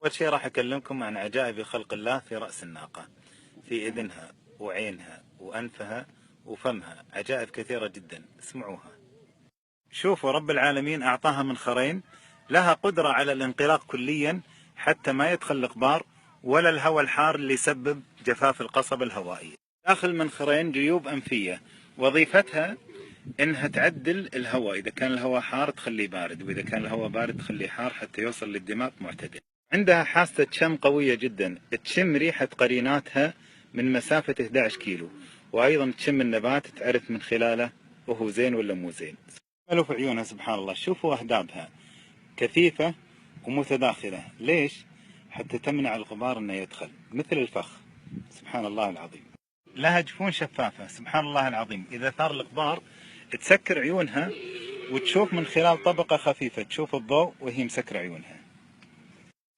أول شيء راح أكلمكم عن عجائب خلق الله في رأس الناقة، في إذنها وعينها وأنفها وفمها، عجائب كثيرة جدا، اسمعوها. شوفوا، رب العالمين أعطاها منخرين لها قدرة على الانطلاق كليا حتى ما يدخل الغبار ولا الهواء الحار اللي يسبب جفاف القصبة الهوائية. داخل المنخرين جيوب أنفية، وظيفتها إنها تعدل الهواء، إذا كان الهواء حار تخليه بارد، وإذا كان الهواء بارد تخليه حار حتى يوصل للدماغ معتدل. عندها حاسة شم قوية جدا، تشم ريحة قريناتها من مسافة 11 كيلو، وأيضا تشم النبات تعرف من خلاله وهو زين ولا مو زين. ملوا في عيونها سبحان الله. شوفوا أهدابها كثيفة ومتداخلة. ليش؟ حتى تمنع الغبار أنه يدخل، مثل الفخ. سبحان الله العظيم. لها جفون شفافة، سبحان الله العظيم، إذا ثار الغبار تسكر عيونها وتشوف من خلال طبقة خفيفة، تشوف الضوء وهي مسكر عيونها.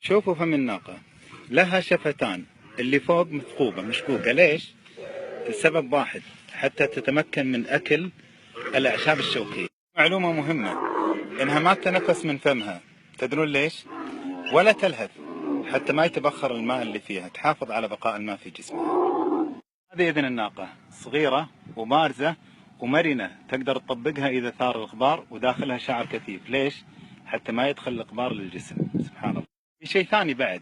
شوفوا فم الناقة، لها شفتان، اللي فوق مثقوبة مشقوقة. ليش؟ السبب واحد، حتى تتمكن من أكل الأعشاب الشوكية. معلومة مهمة، إنها ما تتنفس من فمها. تدرون ليش؟ ولا تلهث حتى ما يتبخر الماء اللي فيها، تحافظ على بقاء الماء في جسمها. هذه إذن الناقة، صغيرة وبارزة ومرنة، تقدر تطبقها إذا ثار الغبار، وداخلها شعر كثيف. ليش؟ حتى ما يدخل الغبار للجسم. سبحان الله. في شيء ثاني بعد،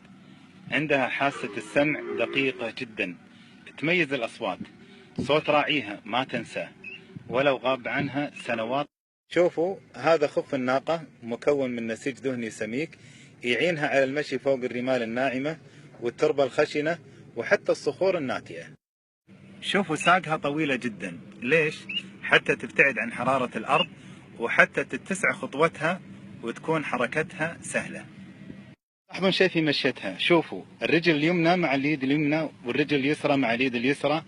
عندها حاسة السمع دقيقة جدا، تميز الأصوات، صوت راعيها ما تنساه ولو غاب عنها سنوات. شوفوا، هذا خف الناقة مكون من نسيج دهني سميك يعينها على المشي فوق الرمال الناعمة والتربة الخشنة وحتى الصخور الناتئة. شوفوا ساقها طويلة جدا. ليش؟ حتى تبتعد عن حرارة الأرض، وحتى تتسع خطوتها وتكون حركتها سهلة. لاحظون شيء في مشيتها، شوفوا الرجل اليمنى مع اليد اليمنى والرجل اليسرى مع اليد اليسرى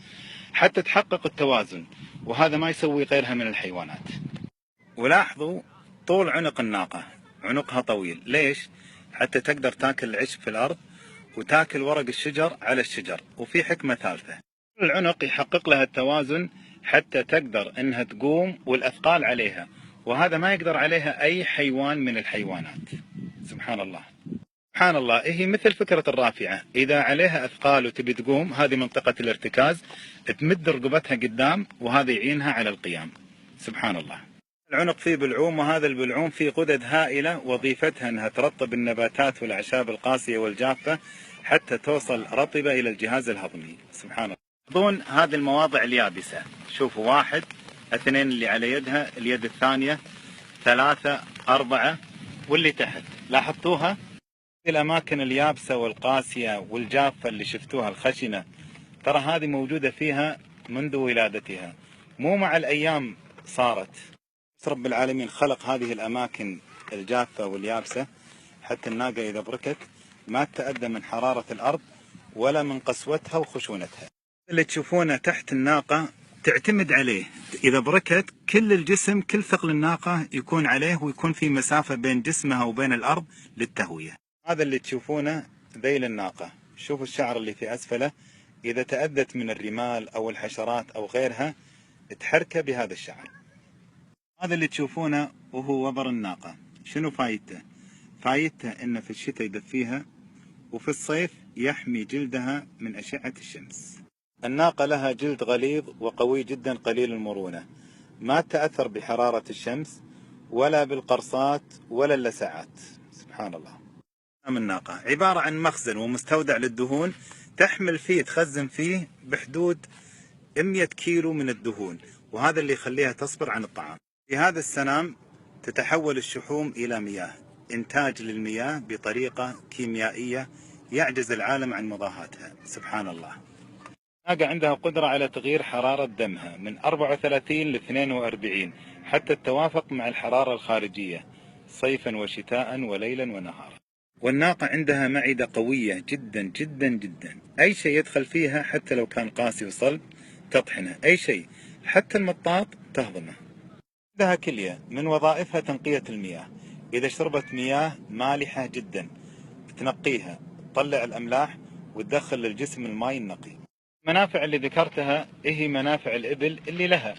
حتى تحقق التوازن، وهذا ما يسوي غيرها من الحيوانات. ولاحظوا طول عنق الناقة، عنقها طويل. ليش؟ حتى تقدر تاكل العشب في الأرض وتاكل ورق الشجر على الشجر. وفي حكمة ثالثة، العنق يحقق لها التوازن حتى تقدر انها تقوم والاثقال عليها، وهذا ما يقدر عليها اي حيوان من الحيوانات. سبحان الله. سبحان الله، هي مثل فكرة الرافعة، إذا عليها أثقال وتبي تقوم، هذه منطقة الارتكاز، تمد رقبتها قدام وهذا يعينها على القيام. سبحان الله. العنق فيه بلعوم، وهذا البلعوم فيه غدد هائلة، وظيفتها أنها ترطب النباتات والأعشاب القاسية والجافة حتى توصل رطبة إلى الجهاز الهضمي. سبحان الله. لاحظون هذه المواضع اليابسة، شوفوا، 1 2 اللي على يدها، اليد الثانية 3 4 واللي تحت، لاحظتوها؟ الأماكن اليابسة والقاسية والجافة اللي شفتوها الخشنة، ترى هذه موجودة فيها منذ ولادتها، مو مع الأيام صارت. رب العالمين خلق هذه الأماكن الجافة واليابسة حتى الناقة إذا بركت ما تتأذى من حرارة الأرض ولا من قسوتها وخشونتها. اللي تشوفونه تحت الناقة تعتمد عليه، إذا بركت كل الجسم، كل ثقل الناقة يكون عليه، ويكون في مسافة بين جسمها وبين الأرض للتهوية. هذا اللي تشوفونه ذيل الناقة، شوفوا الشعر اللي في أسفله، إذا تأذت من الرمال أو الحشرات أو غيرها تحركه بهذا الشعر. هذا اللي تشوفونه وهو وبر الناقة، شنو فايدته؟ فايدته إنه في الشتاء يدفيها، وفي الصيف يحمي جلدها من أشعة الشمس. الناقة لها جلد غليظ وقوي جدا قليل المرونة، ما تأثر بحرارة الشمس ولا بالقرصات ولا اللسعات. سبحان الله. الناقة عبارة عن مخزن ومستودع للدهون، تحمل فيه، تخزن فيه بحدود 100 كيلو من الدهون، وهذا اللي يخليها تصبر عن الطعام. في هذا السنام تتحول الشحوم إلى مياه، إنتاج للمياه بطريقة كيميائية يعجز العالم عن مضاهاتها. سبحان الله. الناقة عندها قدرة على تغيير حرارة دمها من 34 ل 42 حتى التوافق مع الحرارة الخارجية، صيفا وشتاء وليلا ونهارا. والناقة عندها معدة قوية جدا جدا جدا، أي شيء يدخل فيها حتى لو كان قاسي وصلب تطحنه، أي شيء حتى المطاط تهضمه. عندها كلية من وظائفها تنقية المياه، إذا شربت مياه مالحة جدا تنقيها، تطلع الأملاح وتدخل للجسم الماء النقي. المنافع اللي ذكرتها هي منافع الإبل اللي لها